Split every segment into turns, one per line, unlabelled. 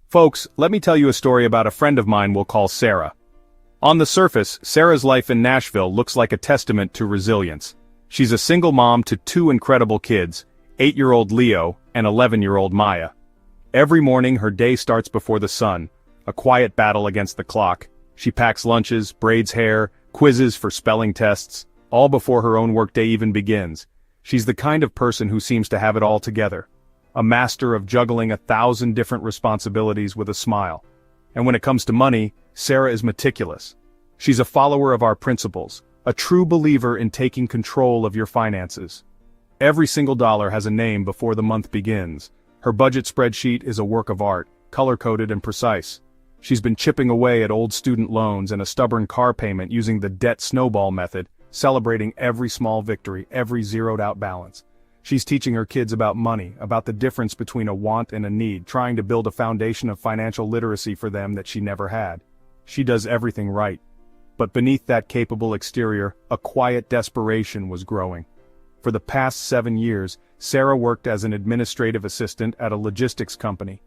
Folks, let me tell you a story about a friend of mine we'll call Sarah. On the surface, Sarah's life in Nashville looks like a testament to resilience. She's a single mom to two incredible kids, 8-year-old Leo and 11-year-old Maya. Every morning her day starts before the sun, a quiet battle against the clock. She packs lunches, braids hair, quizzes for spelling tests, all before her own workday even begins. She's the kind of person who seems to have it all together. A master of juggling 1,000 different responsibilities with a smile. And when it comes to money, Sarah is meticulous. She's a follower of our principles, a true believer in taking control of your finances. Every single dollar has a name before the month begins. Her budget spreadsheet is a work of art, color-coded and precise. She's been chipping away at old student loans and a stubborn car payment using the debt snowball method, celebrating every small victory, every zeroed-out balance. She's teaching her kids about money, about the difference between a want and a need, trying to build a foundation of financial literacy for them that she never had. She does everything right. But beneath that capable exterior, a quiet desperation was growing. For the past 7 years, Sarah worked as an administrative assistant at a logistics company.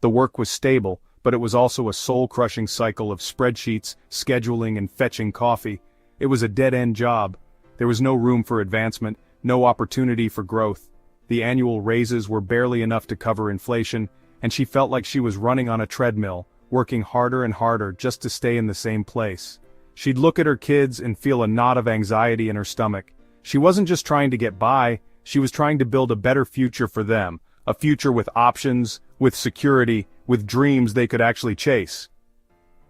The work was stable, but it was also a soul-crushing cycle of spreadsheets, scheduling and fetching coffee. It was a dead-end job. There was no room for advancement, no opportunity for growth. The annual raises were barely enough to cover inflation, and she felt like she was running on a treadmill, working harder and harder just to stay in the same place. She'd look at her kids and feel a knot of anxiety in her stomach. She wasn't just trying to get by, she was trying to build a better future for them, a future with options, with security, with dreams they could actually chase.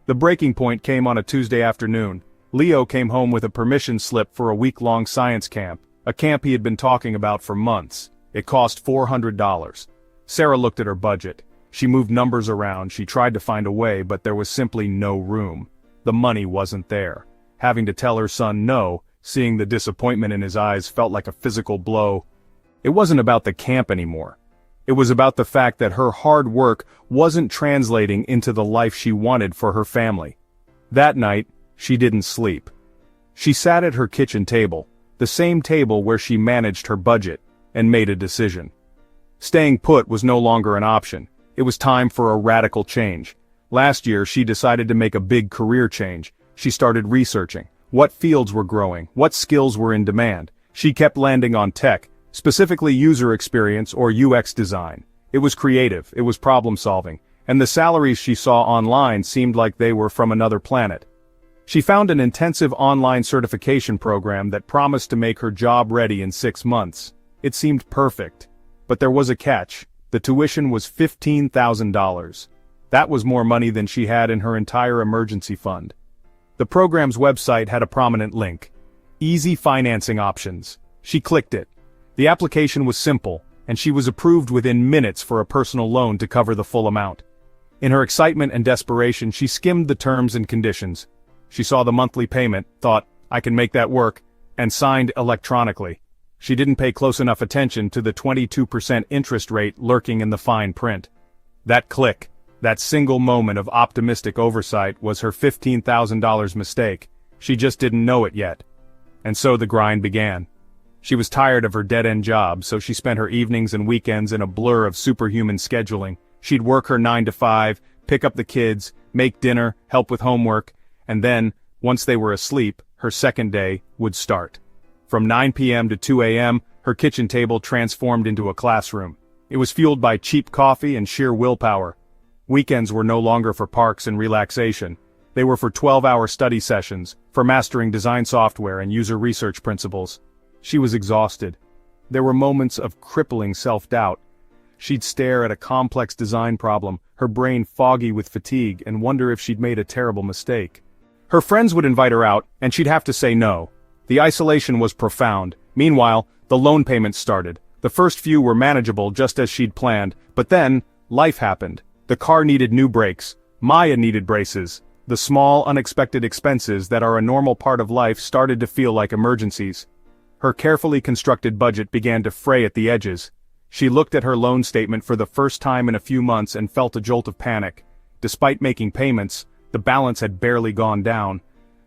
The breaking point came on a Tuesday afternoon. Leo came home with a permission slip for a week-long science camp, a camp he had been talking about for months. It cost $400. Sarah looked at her budget. She moved numbers around, she tried to find a way, but there was simply no room. The money wasn't there. Having to tell her son no, seeing the disappointment in his eyes felt like a physical blow. It wasn't about the camp anymore. It was about the fact that her hard work wasn't translating into the life she wanted for her family. That night, she didn't sleep. She sat at her kitchen table, the same table where she managed her budget, and made a decision. Staying put was no longer an option. It was time for a radical change. Last year, she decided to make a big career change. She started researching what fields were growing, what skills were in demand. She kept landing on tech, specifically user experience or UX design. It was creative, it was problem-solving, and the salaries she saw online seemed like they were from another planet. She found an intensive online certification program that promised to make her job ready in 6 months. It seemed perfect. But there was a catch. The tuition was $15,000. That was more money than she had in her entire emergency fund. The program's website had a prominent link. Easy financing options. She clicked it. The application was simple, and she was approved within minutes for a personal loan to cover the full amount. In her excitement and desperation, she skimmed the terms and conditions. She saw the monthly payment, thought, I can make that work, and signed electronically. She didn't pay close enough attention to the 22% interest rate lurking in the fine print. That click, that single moment of optimistic oversight was her $15,000 mistake. She just didn't know it yet. And so the grind began. She was tired of her dead-end job, so she spent her evenings and weekends in a blur of superhuman scheduling. She'd work her 9 to 5, pick up the kids, make dinner, help with homework, and then, once they were asleep, her second day would start. From 9 p.m. to 2 a.m., her kitchen table transformed into a classroom. It was fueled by cheap coffee and sheer willpower. Weekends were no longer for parks and relaxation. They were for 12-hour study sessions, for mastering design software and user research principles. She was exhausted. There were moments of crippling self-doubt. She'd stare at a complex design problem, her brain foggy with fatigue, and wonder if she'd made a terrible mistake. Her friends would invite her out, and she'd have to say no. The isolation was profound. Meanwhile, the loan payments started. The first few were manageable just as she'd planned, but then, life happened. The car needed new brakes. Maya needed braces. The small, unexpected expenses that are a normal part of life started to feel like emergencies. Her carefully constructed budget began to fray at the edges. She looked at her loan statement for the first time in a few months and felt a jolt of panic. Despite making payments, the balance had barely gone down.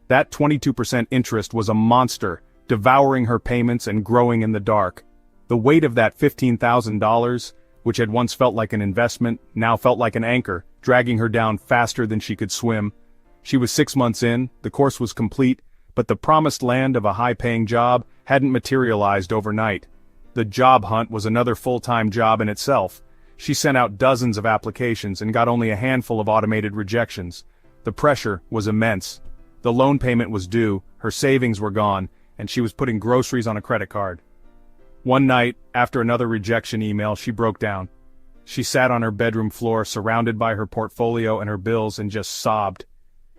That 22% interest was a monster, devouring her payments and growing in the dark. The weight of that $15,000, which had once felt like an investment, now felt like an anchor, dragging her down faster than she could swim. She was 6 months in, the course was complete, but the promised land of a high-paying job hadn't materialized overnight. The job hunt was another full-time job in itself. She sent out dozens of applications and got only a handful of automated rejections. The pressure was immense. The loan payment was due, her savings were gone, and she was putting groceries on a credit card. One night, after another rejection email, she broke down. She sat on her bedroom floor, surrounded by her portfolio and her bills, and just sobbed.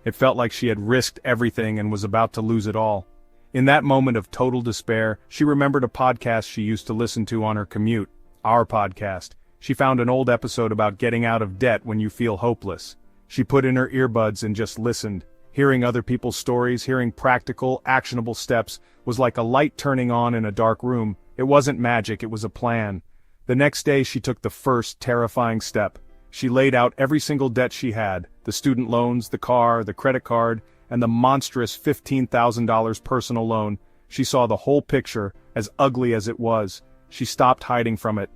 It felt like she had risked everything and was about to lose it all. In that moment of total despair, she remembered a podcast she used to listen to on her commute, our podcast. She found an old episode about getting out of debt when you feel hopeless. She put in her earbuds and just listened. Hearing other people's stories, hearing practical, actionable steps, was like a light turning on in a dark room. It wasn't magic, it was a plan. The next day she took the first terrifying step. She laid out every single debt she had, the student loans, the car, the credit card, and the monstrous $15,000 personal loan. She saw the whole picture, as ugly as it was. She stopped hiding from it.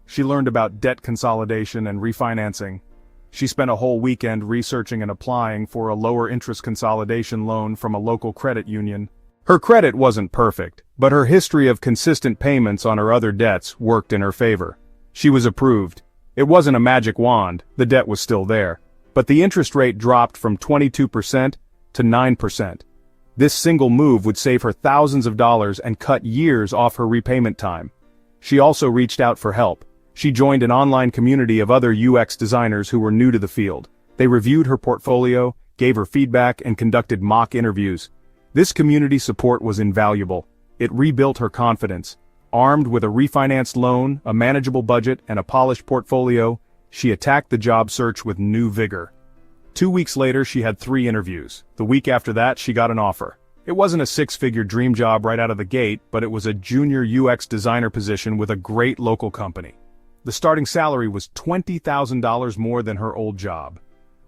She learned about debt consolidation and refinancing. She spent a whole weekend researching and applying for a lower interest consolidation loan from a local credit union. Her credit wasn't perfect, but her history of consistent payments on her other debts worked in her favor. She was approved. It wasn't a magic wand, the debt was still there. But the interest rate dropped from 22% to 9%. This single move would save her thousands of dollars and cut years off her repayment time. She also reached out for help. She joined an online community of other UX designers who were new to the field. They reviewed her portfolio, gave her feedback, and conducted mock interviews. This community support was invaluable. It rebuilt her confidence. Armed with a refinanced loan, a manageable budget, and a polished portfolio, she attacked the job search with new vigor. 2 weeks later, she had 3 interviews. The week after that, she got an offer. It wasn't a 6-figure dream job right out of the gate, but it was a junior UX designer position with a great local company. The starting salary was $20,000 more than her old job.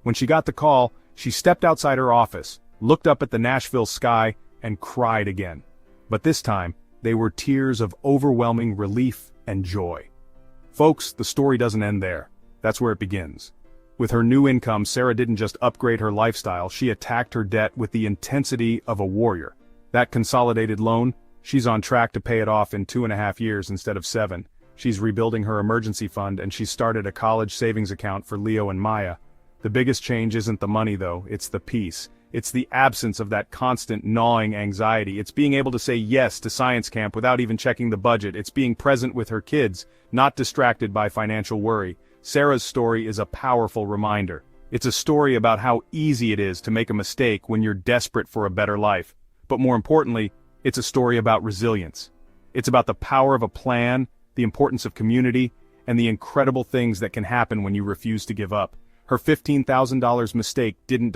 When she got the call, she stepped outside her office, looked up at the Nashville sky, and cried again. But this time, they were tears of overwhelming relief and joy. Folks, the story doesn't end there. That's where it begins. With her new income, Sarah didn't just upgrade her lifestyle, she attacked her debt with the intensity of a warrior. That consolidated loan, she's on track to pay it off in 2.5 years instead of 7. She's rebuilding her emergency fund, and she started a college savings account for Leo and Maya. The biggest change isn't the money though, it's the peace. It's the absence of that constant gnawing anxiety. It's being able to say yes to science camp without even checking the budget. It's being present with her kids, not distracted by financial worry. Sarah's story is a powerful reminder. It's a story about how easy it is to make a mistake when you're desperate for a better life. But more importantly, it's a story about resilience. It's about the power of a plan, the importance of community, and the incredible things that can happen when you refuse to give up. Her $15,000 mistake didn't